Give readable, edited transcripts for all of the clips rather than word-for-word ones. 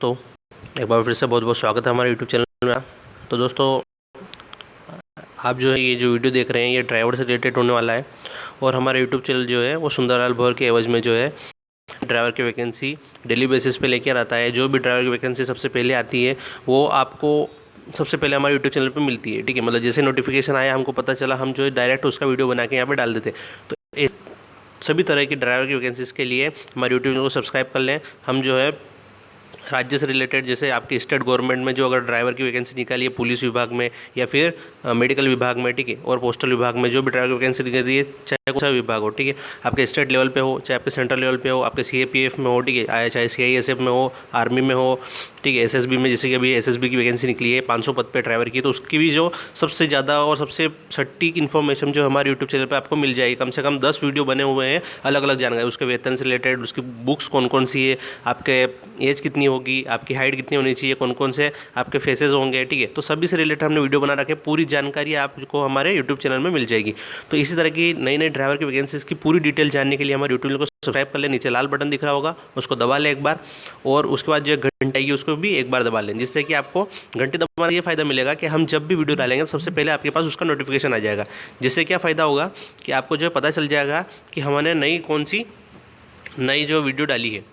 तो एक बार फिर से बहुत बहुत स्वागत है हमारे यूट्यूब चैनल में। तो दोस्तों, आप जो है ये जो वीडियो देख रहे हैं ये ड्राइवर से रिलेटेड होने वाला है। और हमारा यूट्यूब चैनल जो है वो सुंदरलाल भौर के एवज में जो है ड्राइवर की वैकेंसी डेली बेसिस पे लेकर आता है। जो भी ड्राइवर की वैकेंसी सबसे पहले आती है वो आपको सबसे पहले हमारे यूट्यूब चैनल पे मिलती है। ठीक है, मतलब जैसे नोटिफिकेशन आया, हमको पता चला, हम जो है डायरेक्ट उसका वीडियो बना के यहाँ पे डाल देते। तो सभी तरह की ड्राइवर की वैकेंसीज़ के लिए हमारे यूट्यूब चैनल को सब्सक्राइब कर लें। हम जो है राज्य से रिलेटेड, जैसे आपकी स्टेट गवर्नमेंट में जो अगर ड्राइवर की वैकेंसी निकाली है पुलिस विभाग में या फिर मेडिकल विभाग में, ठीक है, और पोस्टल विभाग में जो भी ड्राइवर की वैकेंसी निकली है, चाहे कौन सा विभाग हो, ठीक है, आपके स्टेट लेवल पे हो, चाहे आपके सेंट्रल लेवल पे हो, आपके CAPF में हो, ठीक है, चाहे CISF में हो, आर्मी में हो, ठीक है, SSB में, जैसे कि अभी SSB की वैकेंसी निकली है 500 पद पे ड्राइवर की, तो उसकी भी जो सबसे ज़्यादा और सबसे सटीक इन्फॉर्मेशन जो हमारे यूट्यूब चैनल पर आपको मिल जाएगी। कम से कम 10 वीडियो बने हुए हैं अलग अलग जानकारी, उसके वेतन से रिलेटेड, उसकी बुक्स कौन कौन सी है, आपके एज कितनी होगी, आपकी हाइट कितनी होनी चाहिए, कौन कौन से आपके फेसेस होंगे, ठीक है, तो सभी से रिलेटेड हमने वीडियो बना रखे। पूरी जानकारी आपको हमारे यूट्यूब चैनल में मिल जाएगी। तो इसी तरह की नई नई ड्राइवर की वैकेंसीज़ की पूरी डिटेल जानने के लिए हमारे यूट्यूब चैनल को सब्सक्राइब कर लें। नीचे लाल बटन दिख रहा होगा, उसको दबा लें एक बार, और उसके बाद जो घंटा आएगी उसको भी एक बार दबा लें, जिससे कि आपको घंटे दबाने से ये फ़ायदा मिलेगा कि हम जब भी वीडियो डालेंगे तो सबसे पहले आपके पास उसका नोटिफिकेशन आ जाएगा। जिससे क्या फ़ायदा होगा कि आपको जो है पता चल जाएगा कि हमने नई जो वीडियो डाली है।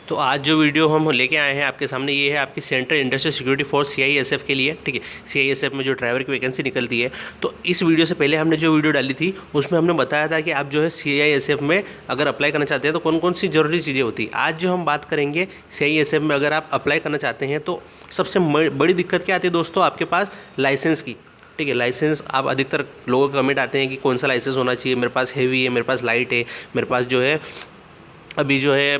तो आज जो वीडियो हम लेके आए हैं आपके सामने, ये है आपकी central industrial security force CISF के लिए। ठीक है, CISF में जो ड्राइवर की वैकेंसी निकलती है। तो इस वीडियो से पहले हमने जो वीडियो डाली थी उसमें हमने बताया था कि आप जो है CISF में अगर अप्लाई करना चाहते हैं तो कौन कौन सी ज़रूरी चीज़ें होती है। आज जो हम बात करेंगे CISF में अगर आप अप्लाई करना चाहते हैं तो सबसे बड़ी दिक्कत क्या आती है दोस्तों, आपके पास लाइसेंस की। ठीक है, लाइसेंस, आप अधिकतर लोगों के कमेंट आते हैं कि कौन सा लाइसेंस होना चाहिए, मेरे पास हेवी है, मेरे पास लाइट है, मेरे पास जो है अभी जो है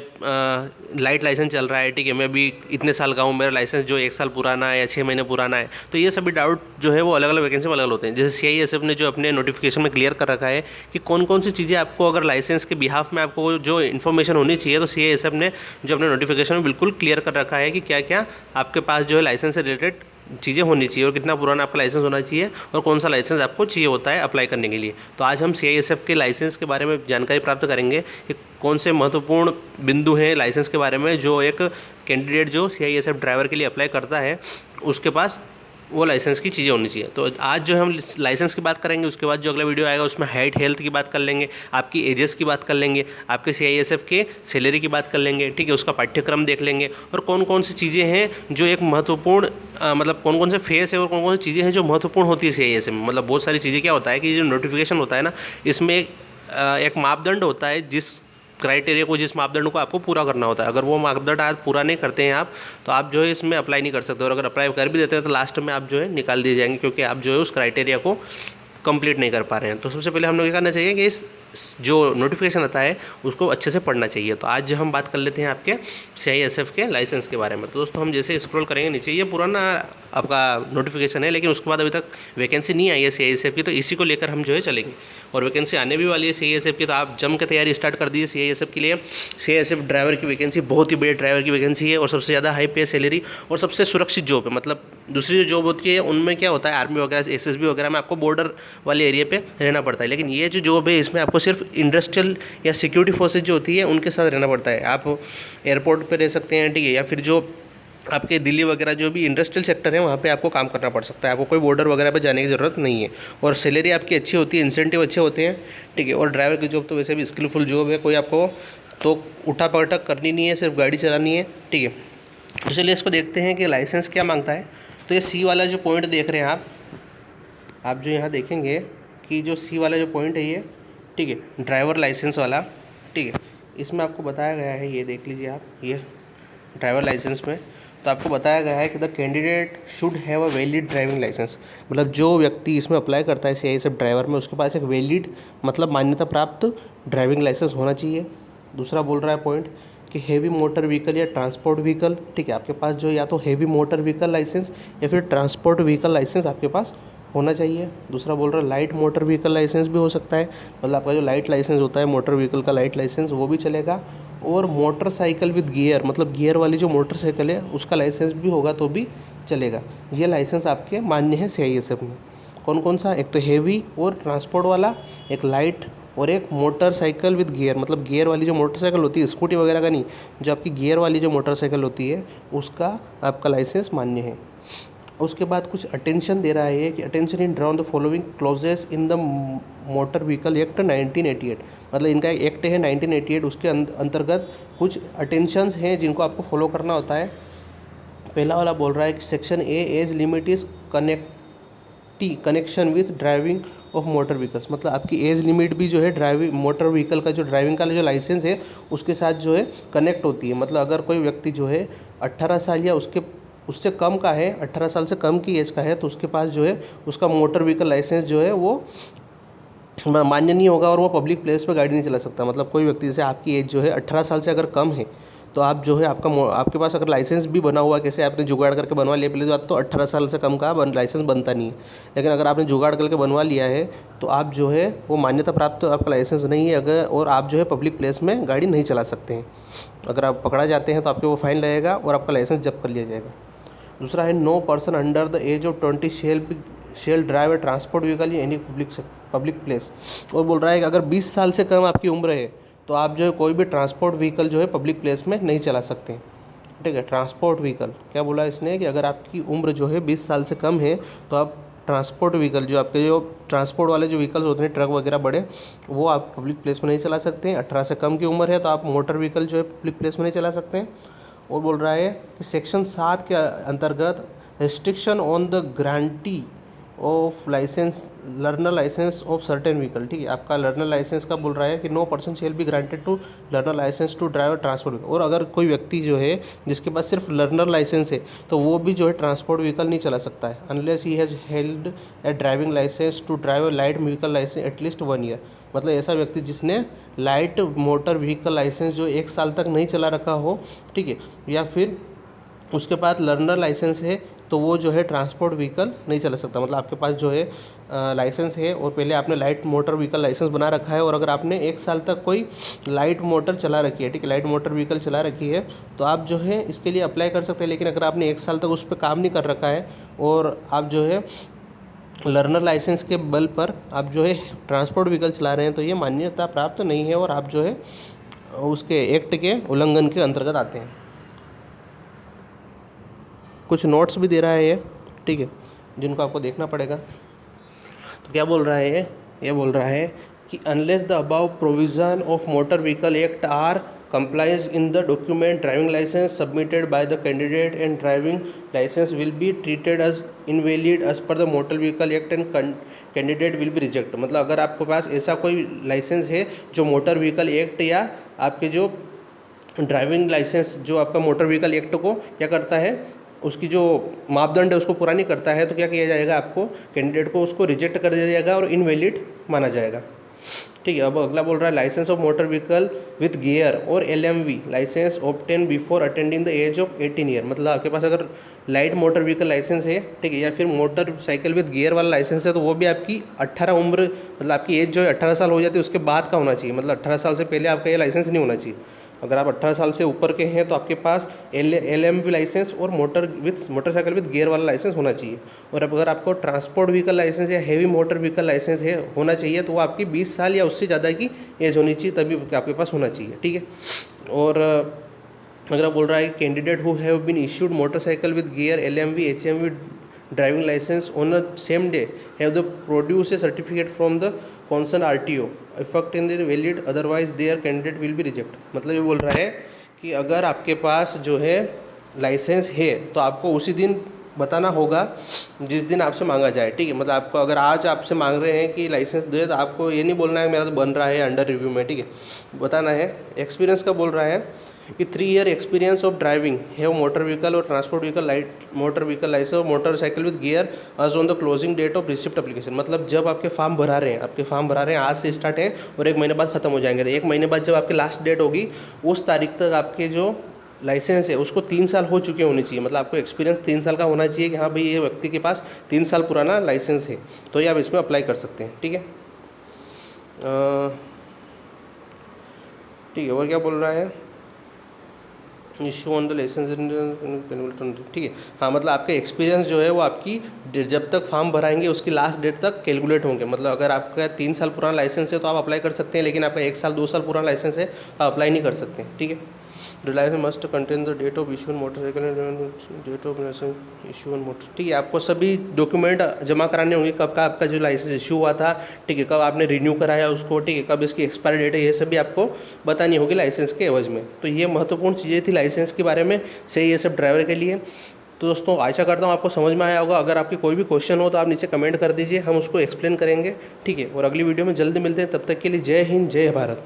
लाइट लाइसेंस चल रहा है, ठीक है, मैं अभी इतने साल का हूँ, मेरा लाइसेंस जो 1 साल पुराना है या 6 महीने पुराना है। तो ये सभी डाउट जो है वो अलग अलग वैकेंसी में अलग अलग होते हैं। जैसे CISF ने जो अपने नोटिफिकेशन में क्लियर कर रखा है कि कौन कौन सी चीज़ें आपको अगर लाइसेंस के बिहाफ में आपको जो इन्फॉर्मेशन होनी चाहिए, तो CISF ने जो अपने नोटिफिकेशन में बिल्कुल क्लियर कर रखा है कि क्या क्या आपके पास जो है लाइसेंस से रिलेटेड चीज़ें होनी चाहिए और कितना पुराना आपका लाइसेंस होना चाहिए और कौन सा लाइसेंस आपको चाहिए होता है अप्लाई करने के लिए। तो आज हम CISF के लाइसेंस के बारे में जानकारी प्राप्त करेंगे कि कौन से महत्वपूर्ण बिंदु हैं लाइसेंस के बारे में, जो एक कैंडिडेट जो CISF ड्राइवर के लिए अप्लाई करता है उसके पास वो लाइसेंस की चीज़ें होनी चाहिए। तो आज जो हम लाइसेंस की बात करेंगे, उसके बाद जो अगला वीडियो आएगा उसमें हाइट हेल्थ की बात कर लेंगे, आपकी एजेस की बात कर लेंगे, आपके CISF के सैलरी की बात कर लेंगे, ठीक है, उसका पाठ्यक्रम देख लेंगे, और कौन कौन सी चीज़ें हैं जो एक महत्वपूर्ण मतलब कौन कौन से फेस है और कौन कौन सी चीज़ें हैं जो महत्वपूर्ण होती है CISF में। मतलब बहुत सारी चीज़ें क्या होता है कि जो नोटिफिकेशन होता है ना, इसमें एक मापदंड होता है, जिस क्राइटेरिया को, जिस मापदंड को आपको पूरा करना होता है। अगर वो मापदंड आज पूरा नहीं करते हैं आप, तो आप जो है इसमें अप्लाई नहीं कर सकते, और अगर अप्लाई कर भी देते हैं तो लास्ट में आप जो है निकाल दिए जाएंगे, क्योंकि आप जो है उस क्राइटेरिया को कंप्लीट नहीं कर पा रहे हैं। तो सबसे पहले हम लोग क्या करना चाहिए कि इस जो नोटिफिकेशन आता है उसको अच्छे से पढ़ना चाहिए। तो आज हम बात कर लेते हैं आपके CISF के लाइसेंस के बारे में। तो दोस्तों, हम जैसे स्क्रॉल करेंगे नीचे, ये पुराना आपका नोटिफिकेशन है, लेकिन उसके बाद अभी तक वैकेंसी नहीं आई है CISF की, तो इसी को लेकर हम जो है चलेंगे। और वैकेंसी आने भी वाली है CISF की, तो आप जम के तैयारी स्टार्ट कर दीजिए CISF के लिए। CISF ड्राइवर की वैकेंसी बहुत ही बड़ी ड्राइवर की वैकेंसी है, और सबसे ज़्यादा हाई पे सैलरी और सबसे सुरक्षित जॉब है। मतलब दूसरी जो जॉब होती है उनमें क्या होता है, आर्मी वगैरह SSB वगैरह में आपको बॉर्डर वाले एरिया पे रहना पड़ता है, लेकिन ये जो जॉब है इसमें आपको सिर्फ इंडस्ट्रियल या सिक्योरिटी फोर्सेज जो होती है उनके साथ रहना पड़ता है। आप एयरपोर्ट पे रह सकते हैं, ठीक है, या फिर जो आपके दिल्ली वगैरह जो भी इंडस्ट्रियल सेक्टर है वहाँ पे आपको काम करना पड़ सकता है। आपको कोई बॉर्डर वगैरह पे जाने की ज़रूरत नहीं है, और सैलरी आपकी अच्छी होती है, इंसेंटिव अच्छे होते हैं, ठीक है। और ड्राइवर की जॉब तो वैसे भी स्किलफुल जॉब है, कोई आपको तो उठा पटक करनी नहीं है, सिर्फ गाड़ी चलानी है, ठीक है। तो चलिए इसको देखते हैं कि लाइसेंस क्या मांगता है। तो ये C वाला जो पॉइंट देख रहे हैं आप जो यहाँ देखेंगे कि जो C वाला जो पॉइंट है ये, ठीक है, ड्राइवर लाइसेंस वाला, ठीक है, इसमें आपको बताया गया है, ये देख लीजिए आप, ये ड्राइवर लाइसेंस में तो आपको बताया गया है कि the candidate should have a valid driving licence. मतलब जो व्यक्ति इसमें अप्लाई करता है CISF ड्राइवर में, उसके पास एक वैलिड मतलब मान्यता प्राप्त ड्राइविंग लाइसेंस होना चाहिए। दूसरा बोल रहा है पॉइंट कि हेवी मोटर व्हीकल या ट्रांसपोर्ट व्हीकल, ठीक है, आपके पास जो या तो हेवी मोटर व्हीकल लाइसेंस या फिर ट्रांसपोर्ट व्हीकल लाइसेंस आपके पास होना चाहिए। दूसरा बोल रहा है लाइट मोटर व्हीकल लाइसेंस भी हो सकता है, मतलब आपका जो लाइट लाइसेंस होता है मोटर व्हीकल का लाइट लाइसेंस वो भी चलेगा। और मोटरसाइकिल विद गियर, मतलब गियर वाली जो मोटरसाइकिल है उसका लाइसेंस भी होगा तो भी चलेगा। ये लाइसेंस आपके मान्य है CISF में। कौन कौन सा, एक तो हेवी और ट्रांसपोर्ट वाला, एक लाइट और एक मोटरसाइकिल विद गियर, मतलब गियर वाली जो मोटरसाइकिल होती है, स्कूटी वगैरह का नहीं, जो आपकी गियर वाली जो मोटरसाइकिल होती है उसका आपका लाइसेंस मान्य है। उसके बाद कुछ अटेंशन दे रहा है कि attention in drown the following clauses in the motor vehicle act 1988, मतलब इनका एक एक्ट है 1988, उसके अंतर्गत कुछ अटेंशंस हैं जिनको आपको फॉलो करना होता है। पहला वाला बोल रहा है कि section A, age limit is connection with driving of motor vehicles, मतलब आपकी एज लिमिट भी जो है ड्राइविंग मोटर व्हीकल का जो ड्राइविंग का जो लाइसेंस है उसके साथ जो है कनेक्ट होती है। मतलब अगर कोई व्यक्ति जो है 18 साल या उससे कम का है, 18 साल से कम की एज का है, तो उसके पास जो है उसका मोटर व्हीकल लाइसेंस जो है वो मान्य नहीं होगा और वो पब्लिक प्लेस पे गाड़ी नहीं चला सकता। मतलब कोई व्यक्ति, जैसे आपकी एज जो है 18 साल से अगर कम है तो आप जो है आपके पास अगर लाइसेंस भी बना हुआ, कैसे आपने जुगाड़ करके बनवा लिया, पहले बात तो 18 साल से कम का लाइसेंस बनता नहीं है, लेकिन अगर आपने जुगाड़ करके बनवा लिया है तो आप जो है वो मान्यता प्राप्त आपका लाइसेंस नहीं है अगर, और आप जो है पब्लिक प्लेस में गाड़ी नहीं चला सकते हैं। अगर आप पकड़ा जाते हैं तो आपके वो फाइन लगेगा और आपका लाइसेंस जब्त कर लिया जाएगा। दूसरा है no person under the age of 20 shall drive a transport vehicle in any public place, और बोल रहा है कि अगर 20 साल से कम आपकी उम्र है तो आप जो है कोई भी ट्रांसपोर्ट व्हीकल जो है पब्लिक प्लेस में नहीं चला सकते। ठीक है, ट्रांसपोर्ट व्हीकल क्या बोला इसने कि अगर आपकी उम्र जो है 20 साल से कम है तो आप ट्रांसपोर्ट व्हीकल, जो आपके जो ट्रांसपोर्ट वाले जो व्हीकल्स होते हैं, ट्रक वगैरह बड़े, वो आप पब्लिक प्लेस में नहीं चला सकते हैं। 18 से कम की उम्र है तो आप मोटर व्हीकल जो है पब्लिक प्लेस में नहीं चला सकते हैं। और बोल रहा है कि सेक्शन 7 के अंतर्गत restriction on the grant of licence, learner licence of certain vehicle. ठीक है, आपका लर्नर लाइसेंस का बोल रहा है कि no person shall be granted to learner licence to drive transport vehicle, और अगर कोई व्यक्ति जो है जिसके पास सिर्फ लर्नर लाइसेंस है तो वो भी जो है ट्रांसपोर्ट व्हीकल नहीं चला सकता है unless he has held a driving licence to drive light vehicle licence at least 1 year. मतलब ऐसा व्यक्ति जिसने लाइट मोटर व्हीकल लाइसेंस जो 1 साल तक नहीं चला रखा हो, ठीक है, या फिर उसके पास लर्नर लाइसेंस है तो वो जो है ट्रांसपोर्ट व्हीकल नहीं चला सकता। मतलब आपके पास जो है लाइसेंस है और पहले आपने लाइट मोटर व्हीकल लाइसेंस बना रखा है, और अगर आपने 1 साल तक कोई लाइट मोटर चला रखी है, ठीक है, लाइट मोटर व्हीकल चला रखी है, तो आप जो है इसके लिए अप्लाई कर सकते हैं। लेकिन अगर आपने 1 साल तक उस पर काम नहीं कर रखा है और आप जो है लर्नर लाइसेंस के बल पर आप जो है ट्रांसपोर्ट व्हीकल चला रहे हैं तो ये मान्यता प्राप्त नहीं है और आप जो है उसके एक्ट के उल्लंघन के अंतर्गत आते हैं। कुछ नोट्स भी दे रहा है ये, ठीक है, जिनको आपको देखना पड़ेगा। तो क्या बोल रहा है ये बोल रहा है कि unless the above provision of motor vehicle act are complies in the document driving license submitted by the candidate and driving license will be treated as invalid as per the motor vehicle act and candidate will be rejected। मतलब अगर आपके पास ऐसा कोई licence है जो motor vehicle act या आपके जो ड्राइविंग लाइसेंस जो आपका मोटर व्हीकल एक्ट को क्या करता है, उसकी जो मापदंड है उसको पूरा नहीं करता है, तो क्या किया जाएगा, आपको कैंडिडेट को उसको रिजेक्ट कर दिया जाएगा और इनवैलिड माना जाएगा। ठीक है, अब अगला बोल रहा है licence of motor vehicle with gear और LMV licence obtain before attending the age of 18 year. मतलब आपके पास अगर लाइट मोटर व्हीकल लाइसेंस है, ठीक है, या फिर मोटर साइकिल विथ गियर वाला लाइसेंस है, तो वो भी आपकी 18 उम्र, मतलब आपकी एज जो है 18 साल हो जाती है उसके बाद का होना चाहिए। मतलब 18 साल से पहले आपका ये लाइसेंस नहीं होना चाहिए। अगर आप 18 साल से ऊपर के हैं तो आपके पास LMV लाइसेंस और मोटरसाइकिल विद गियर वाला लाइसेंस होना चाहिए। और अब अगर आपको ट्रांसपोर्ट व्हीकल लाइसेंस या हेवी मोटर व्हीकल लाइसेंस है होना चाहिए तो वो आपकी 20 साल या उससे ज़्यादा की एज होनी चाहिए, तभी आपके पास होना चाहिए। ठीक है, और अगर आप बोल रहा है candidate who have been issued motorcycle with gear LMV HMV driving licence on the same day have the produce a certificate from the concern RTO effect in the valid otherwise their candidate will be reject. मतलब ये बोल रहा है कि अगर आपके पास जो है लाइसेंस है तो आपको उसी दिन बताना होगा जिस दिन आपसे मांगा जाए। ठीक है, मतलब आपको अगर आज आपसे मांग रहे हैं कि लाइसेंस दे, तो आपको ये नहीं बोलना है मेरा तो बन रहा है अंडर रिव्यू में, ठीक है, बताना है। एक्सपीरियंस का बोल रहा है कि 3 year experience of driving have motor vehicle और transport vehicle light motor vehicle licence और motorcycle with gear as on the closing date of receipt application. मतलब जब आपके फॉर्म भरा रहे हैं आज से स्टार्ट है और 1 महीने बाद खत्म हो जाएंगे, तो 1 महीने बाद जब आपकी लास्ट डेट होगी उस तारीख तक आपके जो लाइसेंस है उसको 3 साल हो चुके होने चाहिए। मतलब आपको एक्सपीरियंस 3 साल का होना चाहिए कि हाँ भाई ये व्यक्ति के पास 3 साल पुराना लाइसेंस है, तो ये आप इसमें अप्लाई कर सकते हैं। ठीक है, ठीक है, और क्या बोल रहा है, इशू ऑन द लाइसेंस, ठीक है। हाँ, मतलब आपका एक्सपीरियंस जो है वो आपकी जब तक फॉर्म भराएंगे उसकी लास्ट डेट तक कैलकुलेट होंगे। मतलब अगर आपका 3 साल पुराना लाइसेंस है तो आप अप्लाई कर सकते हैं, लेकिन आपका 1 साल 2 साल पुराना लाइसेंस है तो आप अप्लाई नहीं कर सकते, ठीक है। The licence must contain the date of issue motorcycle, date of issue on motor, ठीक है। आपको सभी डॉक्यूमेंट जमा कराने होंगे, कब का आपका जो लाइसेंस इशू हुआ था, ठीक है, कब आपने रिन्यू कराया उसको, ठीक है, कब इसकी एक्सपायरी डेट है, ये सभी आपको बतानी होगी लाइसेंस के एवज में। तो ये महत्वपूर्ण चीज़ें थी लाइसेंस के बारे में, सही ये सब ड्राइवर के लिए। तो दोस्तों आशा करता हूँ आपको समझ में आया होगा। अगर आपकी कोई भी क्वेश्चन हो तो आप नीचे कमेंट कर दीजिए, हम उसको एक्सप्लेन करेंगे, ठीक है। और अगली वीडियो में जल्दी मिलते हैं, तब तक के लिए जय हिंद, जय भारत।